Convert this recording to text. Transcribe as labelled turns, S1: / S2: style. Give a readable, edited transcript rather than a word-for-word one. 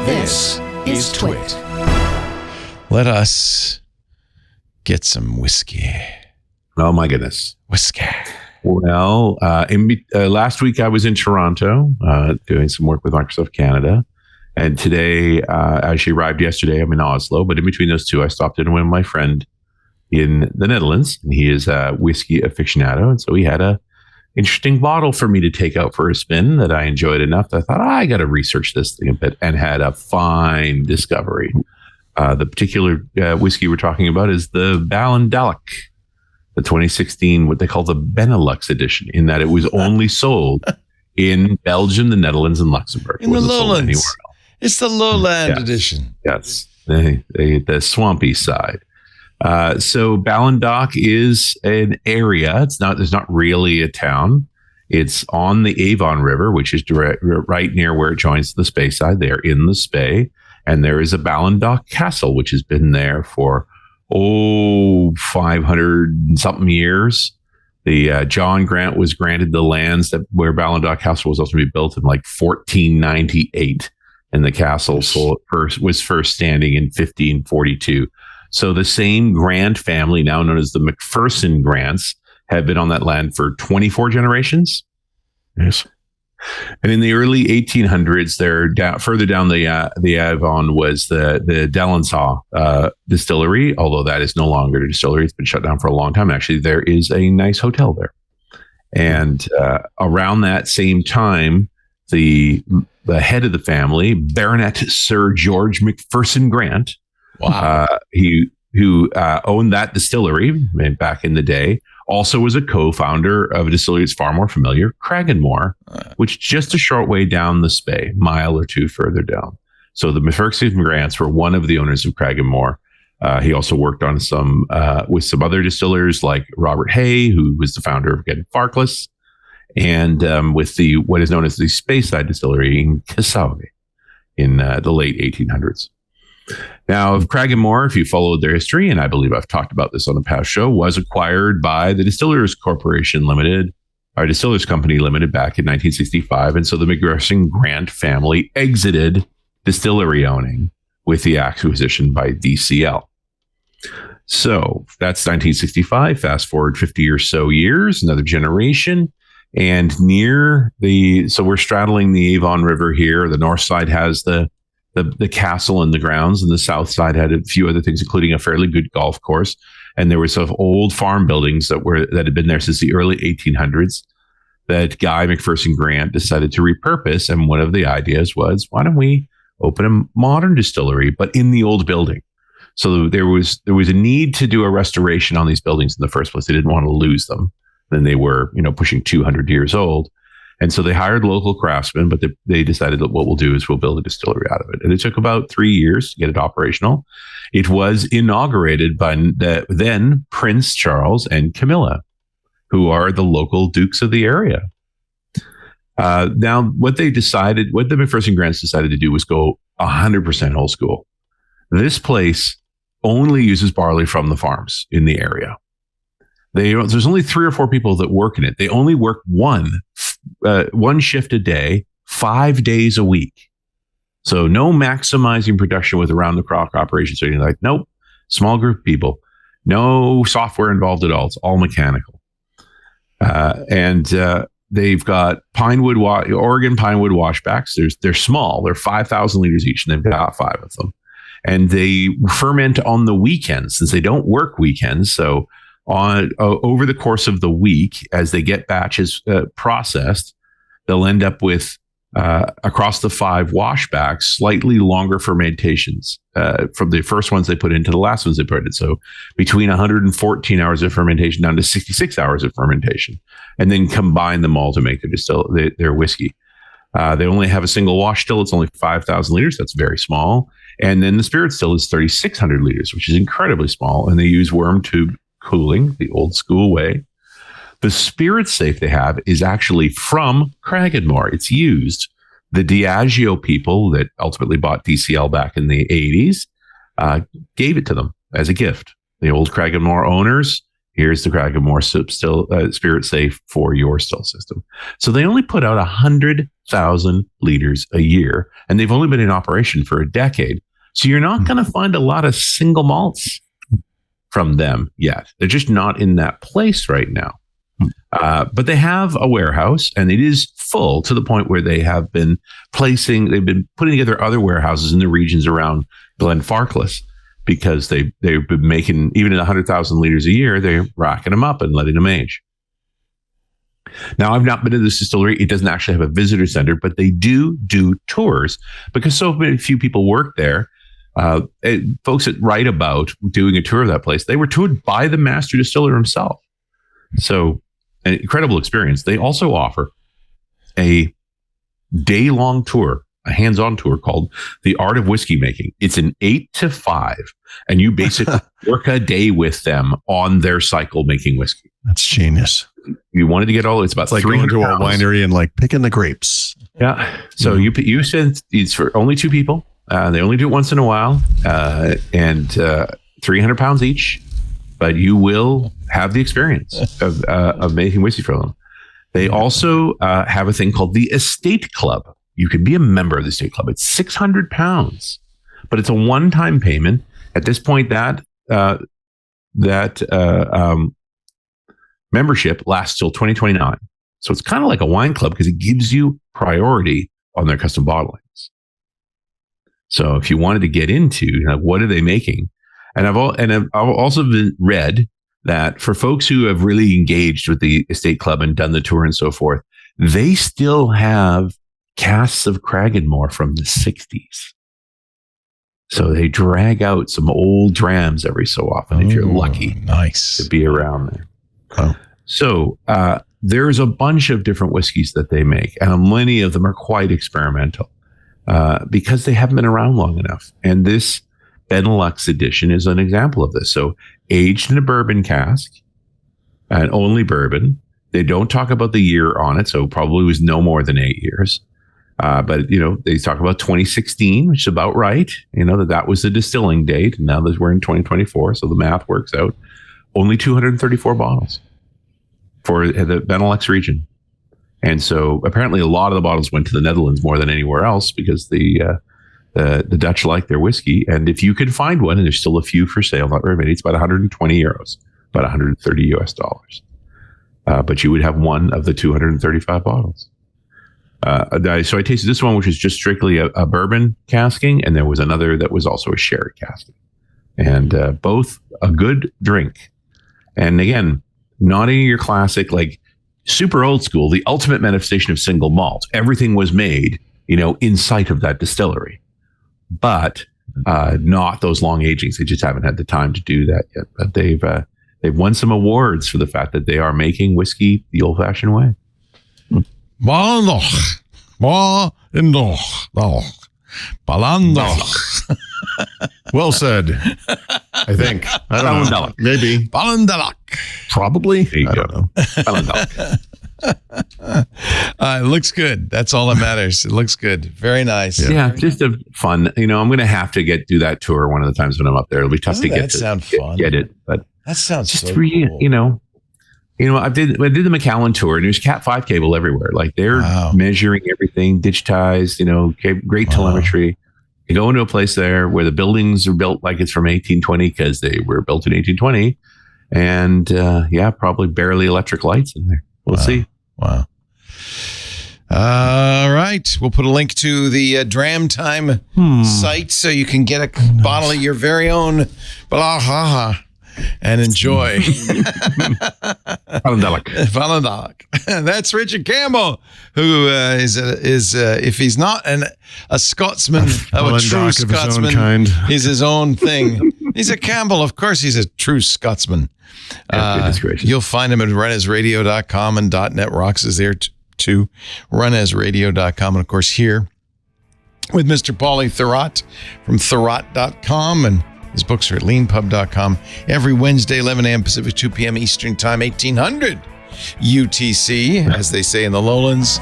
S1: This is TWiT.
S2: Let us get some whiskey.
S3: Oh my goodness.
S2: Whiskey.
S3: Well, last week I was in Toronto doing some work with Microsoft Canada. And today, I actually arrived yesterday. I'm in Oslo, but in between those two, I stopped in with my friend in the Netherlands, and he is a whiskey aficionado. And so he had a interesting bottle for me to take out for a spin that I enjoyed enough that I thought, I got to research this thing a bit, and had a fine discovery. The particular whiskey we're talking about is the Ballindalloch, the 2016, what they call the Benelux edition, in that it was only sold in Belgium, the Netherlands, and Luxembourg.
S2: In the lowlands. It's the lowland edition.
S3: Yes, the swampy side. So Ballindalloch is an area. There's not really a town. It's on the Avon River, which is right near where it joins the Spey side. They are in the Spey, and there is a Ballindalloch Castle, which has been there for 500 and something years. The John Grant was granted the lands where Ballindalloch Castle was ultimately built in like 1498. And the castle was first standing in 1542. So the same Grant family, now known as the Macpherson-Grants, have been on that land for 24 generations.
S2: Yes.
S3: And in the early 1800s, further down the Avon was the Dallenshaw distillery, although that is no longer a distillery. It's been shut down for a long time. Actually, there is a nice hotel there. And around that same time, the head of the family, Baronet Sir George Macpherson-Grant, who owned that distillery back in the day, also was a co-founder of a distillery that's far more familiar, Cragganmore, which is just a short way down the Spey, mile or two further down. So the Macpherson-Grants were one of the owners of Cragganmore. He also worked on some with some other distillers like Robert Hay, who was the founder of Farkless, and with what is known as the Speyside Distillery in Kasawi in the late 1800s. Now, Cragganmore, if you followed their history, and I believe I've talked about this on a past show, was acquired by the Distillers Corporation Limited, or Distillers Company Limited, back in 1965. And so the Macpherson-Grant family exited distillery owning with the acquisition by DCL. So that's 1965. Fast forward 50 or so years, another generation. And so we're straddling the Avon River here. The north side has the castle and the grounds, and the south side had a few other things, including a fairly good golf course. And there were some old farm buildings that had been there since the early 1800s that Guy Macpherson-Grant decided to repurpose. And one of the ideas was, why don't we open a modern distillery, but in the old building? So there was a need to do a restoration on these buildings in the first place. They didn't want to lose them. Then they were, pushing 200 years old. And so they hired local craftsmen, but they decided that what we'll do is we'll build a distillery out of it. And it took about 3 years to get it operational. It was inaugurated by then Prince Charles and Camilla, who are the local dukes of the area. Now, what the Macpherson-Grants decided to do was go 100% old school. This place only uses barley from the farms in the area. There's only 3 or 4 people that work in it. They only work one shift a day, 5 days a week. So no maximizing production with around the clock operations. So you're like, nope, small group of people, no software involved at all. It's all mechanical. And they've got Oregon Pinewood washbacks. They're small. They're 5,000 liters each, and they've got 5 of them. And they ferment on the weekends since they don't work weekends. So over the course of the week, as they get batches processed, they'll end up with across the 5 washbacks, slightly longer fermentations from the first ones they put into the last ones they put in. So between 114 hours of fermentation down to 66 hours of fermentation, and then combine them all to make their whiskey. They only have a single wash still. It's only 5,000 liters. That's very small. And then the spirit still is 3,600 liters, which is incredibly small. And they use worm tube cooling, the old school way. The spirit safe they have is actually from Cragganmore. It's used. The Diageo people that ultimately bought DCL back in the 80s gave it to them as a gift. The old Cragganmore owners Here's the Cragganmore spirit safe for your still system. So they only put out 100,000 liters a year, and they've only been in operation for a decade. So you're not going to find a lot of single malts from them yet. They're just not in that place right now. But they have a warehouse, and it is full to the point where they've been putting together other warehouses in the regions around Glenfarclas, because they've been making, even at 100,000 liters a year, they're racking them up and letting them age. Now, I've not been to this distillery. It doesn't actually have a visitor center, but they do tours, because so many few people work there. Folks that write about doing a tour of that place, they were toured by the master distiller himself. So an incredible experience. They also offer a day-long tour, a hands-on tour called The Art of Whiskey Making. It's an 8 to 5, and you basically work a day with them on their cycle making whiskey.
S4: That's genius.
S3: You wanted to get it's about
S4: like going to a winery and like picking the grapes.
S3: Yeah. So you said it's for only 2 people. They only do it once in a while, and 300 pounds each. But you will have the experience of making whiskey for them. They also have a thing called the Estate Club. You can be a member of the Estate Club. It's 600 pounds, but it's a one-time payment. At this point, that membership lasts till 2029. So it's kind of like a wine club, because it gives you priority on their custom bottlings. So if you wanted to get into what are they making, and I've also read that for folks who have really engaged with the Estate Club and done the tour and so forth, they still have casks of Cragganmore from the 60s. So they drag out some old drams every so often, if you're lucky to be around there.
S4: Oh.
S3: So there's a bunch of different whiskeys that they make, and many of them are quite experimental because they haven't been around long enough. And this Benelux edition is an example of this. So aged in a bourbon cask, and only bourbon. They don't talk about the year on it, so probably was no more than 8 years. But they talk about 2016, which is about right. That was the distilling date, and now that we're in 2024, so the math works out. Only 234 bottles for the Benelux region, and so apparently a lot of the bottles went to the Netherlands more than anywhere else, because the Dutch like their whiskey. And if you could find one, and there's still a few for sale, not very many, it's about 120 euros, about $130 US. But you would have one of the 235 bottles. So I tasted this one, which was just strictly a bourbon casking, and there was another that was also a sherry casking, and both a good drink. And again, not any of your classic, like super old school, the ultimate manifestation of single malt. Everything was made, in sight of that distillery, but not those long agings. They just haven't had the time to do that yet. But they've won some awards for the fact that they are making whiskey the old-fashioned way.
S2: Ballindalloch.
S4: Well said. I think. I don't know. Maybe.
S2: Ballindalloch.
S4: Probably.
S3: There you
S4: I
S3: go.
S4: don't know.
S3: Ballindalloch.
S2: It looks good. That's all that matters. It looks good. Very nice.
S3: Yeah, just a fun. I'm going to have to do that tour one of the times when I'm up there. It'll be tough to get it, but
S2: that sounds
S3: just
S2: so
S3: really,
S2: cool.
S3: I did the Macallan tour, and there's Cat 5 cable everywhere. Like they're measuring everything, digitized. Great telemetry. You go into a place there where the buildings are built like it's from 1820 because they were built in 1820, and probably barely electric lights in there. We'll see.
S2: Wow. All right. We'll put a link to the Dram Time site so you can get a bottle of your very own Ballindalloch and enjoy. Ballindalloch. That's Richard Campbell, who is if he's not a Scotsman of a true Scotsman, he's his own thing. He's a Campbell. Of course, he's a true Scotsman. You'll find him at runesradio.com, and .net Rocks is there too. runesradio.com, and of course here with Mr. Paulie Thurrott from thurrott.com, and his books are at leanpub.com. Every Wednesday, 11 a.m. Pacific, 2 p.m. Eastern Time, 1800 UTC, as they say in the Lowlands.